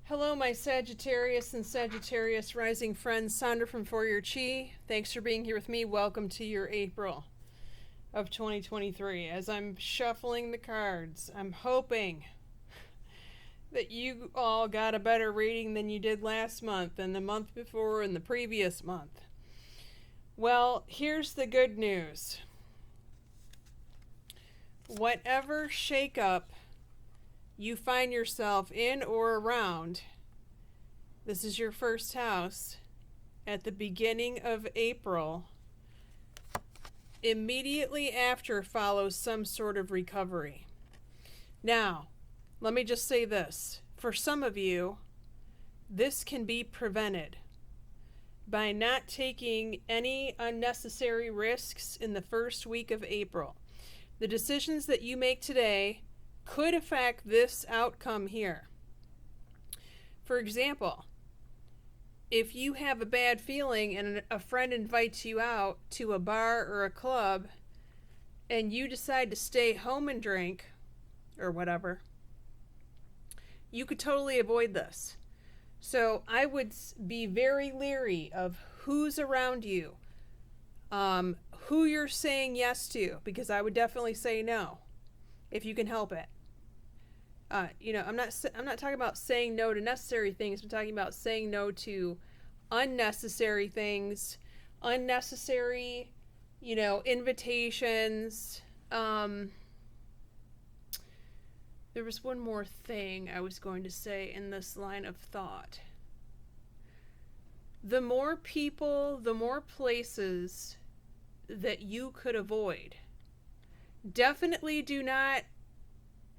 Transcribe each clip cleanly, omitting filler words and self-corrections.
Hello, my Sagittarius and Sagittarius rising friends. Sondra from For Your Chi. Thanks for being here with me. Welcome to your April of 2023. As I'm shuffling the cards, I'm hoping that you all got a better reading than you did last month and the month before and the previous month. Well, here's the good news. Whatever shakeup you find yourself in or around, this is your first house, at the beginning of April, immediately after follows some sort of recovery. Now, let me just say this. For some of you, this can be prevented by not taking any unnecessary risks in the first week of April. The decisions that you make today could affect this outcome here. For example, if you have a bad feeling and a friend invites you out to a bar or a club and you decide to stay home and drink or whatever, you could totally avoid this. So I would be very leery of who's around you, who you're saying yes to, because I would definitely say no if you can help it. I'm not talking about saying no to necessary things. I'm talking about saying no to unnecessary things, unnecessary, invitations. There was one more thing I was going to say in this line of thought. The more people, the more places that you could avoid. Definitely do not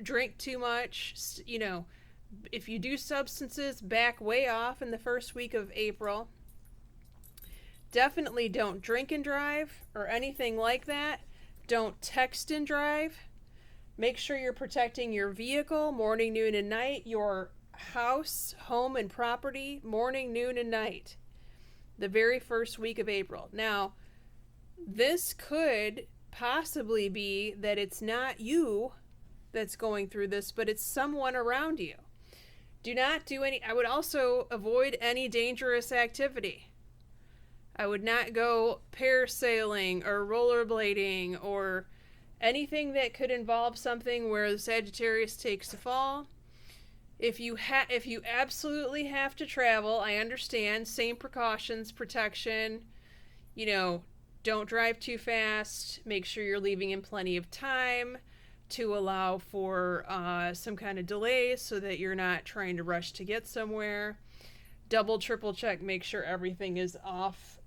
drink too much. If you do substances, back way off in the first week of April. Definitely don't drink and drive or anything like that. Don't text and drive. Make sure you're protecting your vehicle morning, noon, and night. Your house, home, and property morning, noon, and night. The very first week of April. Now, this could possibly be that it's not you that's going through this, but it's someone around you. Do not do any. I would also avoid any dangerous activity. I would not go parasailing or rollerblading or anything that could involve something where the Sagittarius takes a fall. If you absolutely have to travel, I understand. Same precautions, protection. Don't drive too fast. Make sure you're leaving in plenty of time to allow for some kind of delays so that you're not trying to rush to get somewhere. Double, triple check, make sure everything is off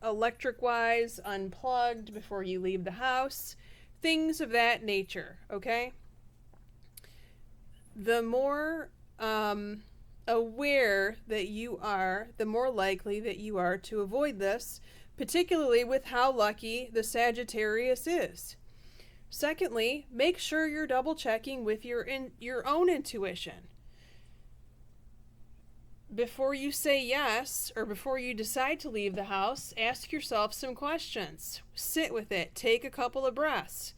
electric-wise, unplugged before you leave the house. Things of that nature, okay? The more aware that you are, the more likely that you are to avoid this, particularly with how lucky the Sagittarius is. Secondly, make sure you're double checking with your own intuition. Before you say yes, or before you decide to leave the house, ask yourself some questions. Sit with it. Take a couple of breaths.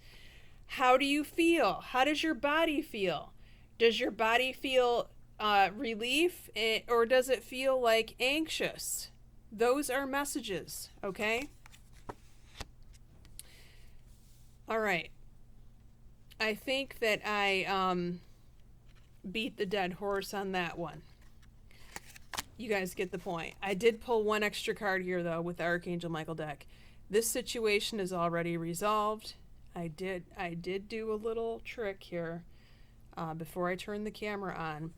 How do you feel? How does your body feel? Does your body feel relief, or does it feel like anxious? Those are messages, okay? All right. I think that I beat the dead horse on that one. You guys get the point. I did pull one extra card here, though, with the Archangel Michael deck. This situation is already resolved. I did do a little trick here before I turned the camera on.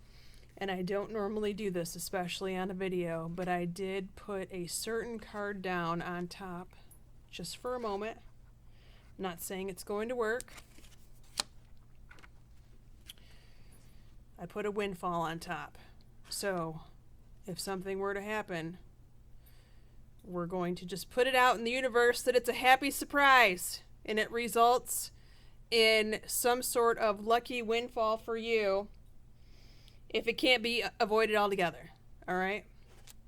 And I don't normally do this, especially on a video, but I did put a certain card down on top just for a moment. I'm not saying it's going to work. I put a windfall on top. So if something were to happen, we're going to just put it out in the universe that it's a happy surprise and it results in some sort of lucky windfall for you if it can't be avoided altogether. All right?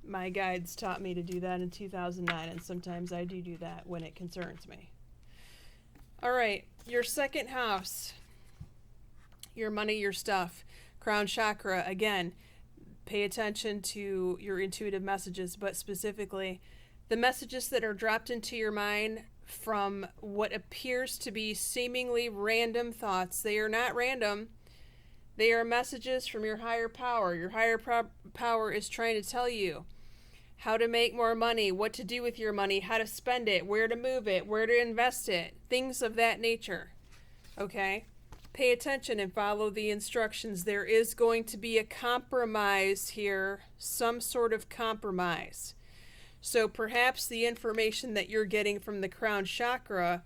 My guides taught me to do that in 2009, and sometimes I do that when it concerns me. All right, your second house, your money, your stuff. Crown chakra, again, pay attention to your intuitive messages, but specifically the messages that are dropped into your mind from what appears to be seemingly random thoughts. They are not random. They are messages from your higher power. Your higher power is trying to tell you how to make more money, what to do with your money, how to spend it, where to move it, where to invest it, things of that nature. Okay? Pay attention and follow the instructions. There is going to be a compromise here, some sort of compromise. So perhaps the information that you're getting from the crown chakra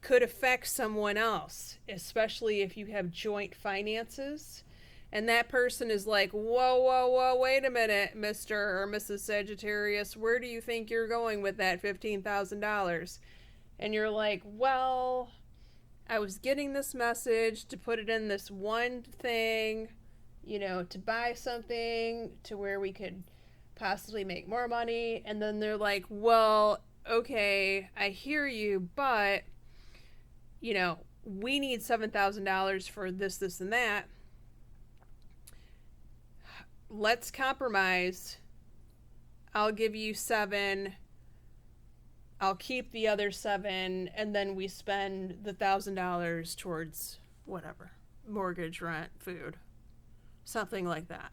could affect someone else, especially if you have joint finances. And that person is like, whoa, wait a minute, Mr. or Mrs. Sagittarius, where do you think you're going with that $15,000? And you're like, well, I was getting this message to put it in this one thing, to buy something to where we could possibly make more money. And then they're like, well, okay, I hear you, but we need $7,000 for this and that. Let's compromise. I'll give you 7, I'll keep the other 7, and then we spend the $1,000 towards whatever, mortgage, rent, food, something like that.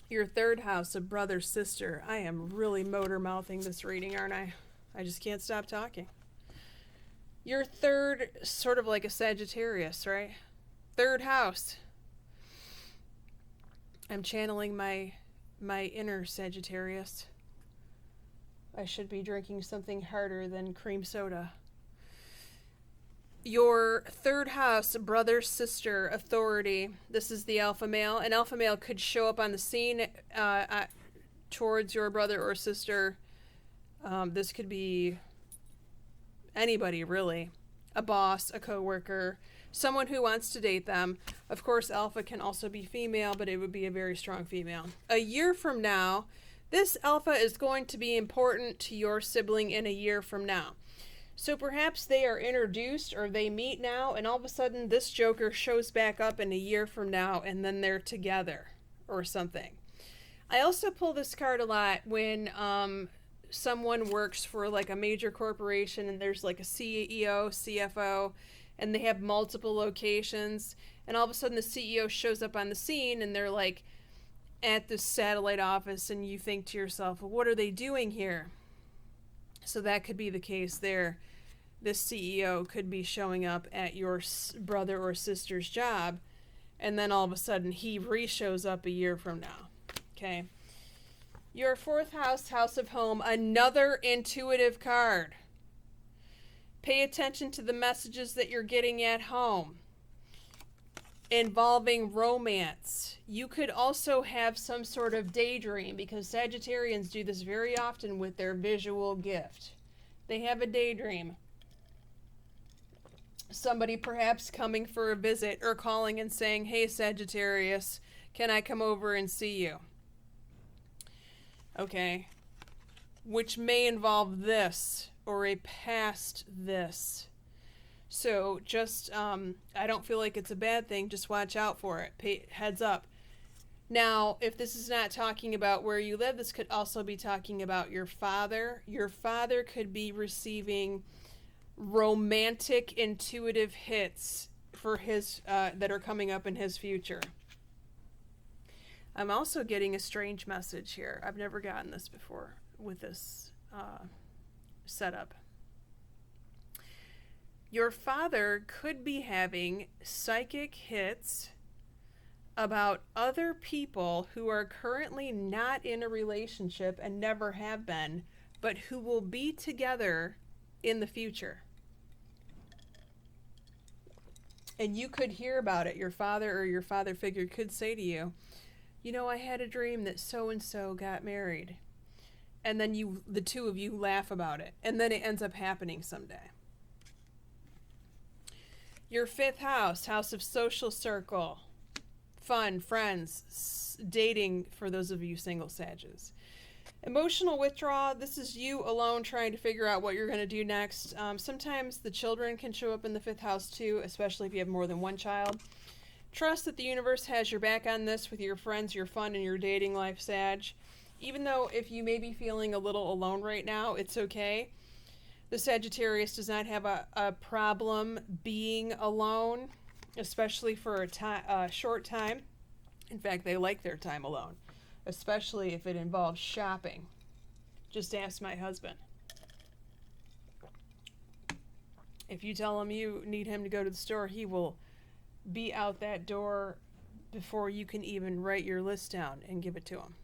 Your third house, a brother, sister. I am really motor mouthing this reading, aren't I? I just can't stop talking. Your third, sort of like a Sagittarius, right? Third house. I'm channeling my inner Sagittarius. I should be drinking something harder than cream soda. Your third house, brother, sister, authority. This is the alpha male. An alpha male could show up on the scene towards your brother or sister. This could be anybody, really. A boss, a coworker, someone who wants to date them. Of course, alpha can also be female, but it would be a very strong female. A year from now, this alpha is going to be important to your sibling in a year from now. So perhaps they are introduced or they meet now, and all of a sudden this joker shows back up in a year from now, and then they're together or something. I also pull this card a lot when someone works for like a major corporation and there's like a CEO, CFO, and they have multiple locations, and all of a sudden the CEO shows up on the scene and they're like at this satellite office, and you think to yourself, well, what are they doing here? So that could be the case there. This CEO could be showing up at your brother or sister's job, and then all of a sudden he re-shows up a year from now. Okay. Your fourth house, house of home, another intuitive card. Pay attention to the messages that you're getting at home involving romance. You could also have some sort of daydream, because Sagittarians do this very often with their visual gift. They have a daydream. Somebody perhaps coming for a visit or calling and saying, hey, Sagittarius, can I come over and see you? Okay. Which may involve this or a past this. So just, I don't feel like it's a bad thing. Just watch out for it. Heads up. Now, if this is not talking about where you live, this could also be talking about your father. Your father could be receiving romantic, intuitive hits for his that are coming up in his future. I'm also getting a strange message here. I've never gotten this before with this setup. Your father could be having psychic hits about other people who are currently not in a relationship and never have been, but who will be together in the future. And you could hear about it. Your father or your father figure could say to you, you know, I had a dream that so-and-so got married. And then the two of you laugh about it. And then it ends up happening someday. Your fifth house, house of social circle, fun, friends, dating for those of you single Sages. Emotional withdrawal, this is you alone trying to figure out what you're going to do next. Sometimes the children can show up in the fifth house too, especially if you have more than one child. Trust that the universe has your back on this with your friends, your fun, and your dating life, Sag. Even though if you may be feeling a little alone right now, it's okay. The Sagittarius does not have a problem being alone, especially for a short time. In fact, they like their time alone, especially if it involves shopping. Just ask my husband. If you tell him you need him to go to the store, he will be out that door before you can even write your list down and give it to him.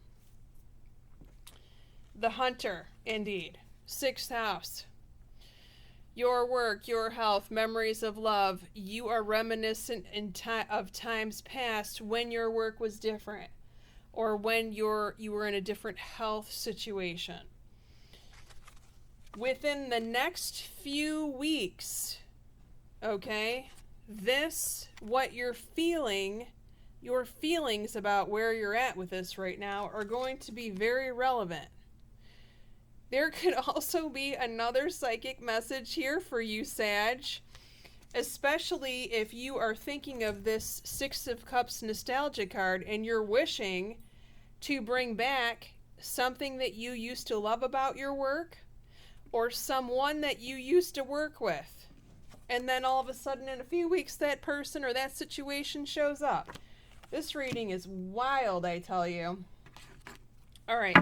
The Hunter, indeed. 6th house. Your work, your health, memories of love. You are reminiscent of times past when your work was different, or when you were in a different health situation. Within the next few weeks, okay, what you're feeling, your feelings about where you're at with this right now are going to be very relevant. There could also be another psychic message here for you, Sag, especially if you are thinking of this 6 of Cups nostalgia card and you're wishing to bring back something that you used to love about your work or someone that you used to work with. And then all of a sudden in a few weeks that person or that situation shows up. This reading is wild, I tell you. All right.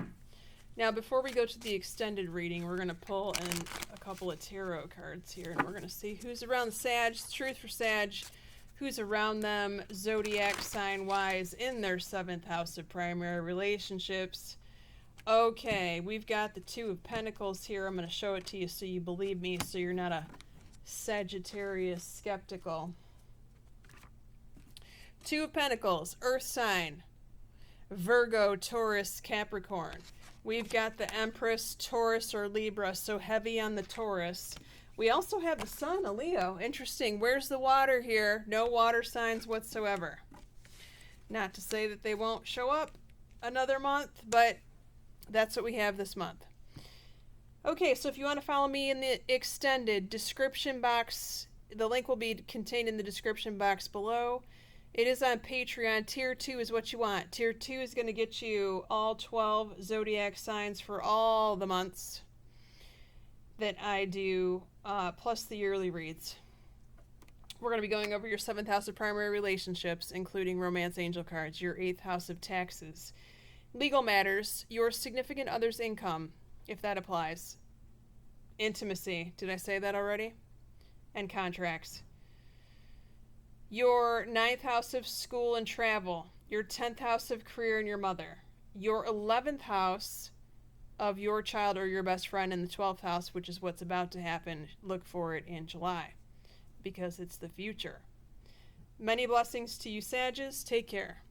Now, before we go to the extended reading, we're going to pull in a couple of tarot cards here, and we're going to see who's around the Sag, truth for Sag, who's around them zodiac sign-wise in their 7th house of primary relationships. Okay, we've got the 2 of Pentacles here. I'm going to show it to you so you believe me, so you're not a Sagittarius skeptical. 2 of Pentacles, Earth sign, Virgo, Taurus, Capricorn. We've got the Empress, Taurus, or Libra, so heavy on the Taurus. We also have the Sun, a Leo. Interesting. Where's the water here? No water signs whatsoever. Not to say that they won't show up another month, but that's what we have this month. Okay, so if you want to follow me in the extended description box, the link will be contained in the description box below. It is on Patreon. Tier 2 is what you want. Tier 2 is going to get you all 12 zodiac signs for all the months that I do, plus the yearly reads. We're going to be going over your 7th house of primary relationships, including romance angel cards, your 8th house of taxes, legal matters, your significant other's income, if that applies, intimacy, did I say that already? And contracts. Your 9th house of school and travel, your 10th house of career and your mother, your 11th house of your child or your best friend, in the 12th house, which is what's about to happen. Look for it in July because it's the future. Many blessings to you, Sages. Take care.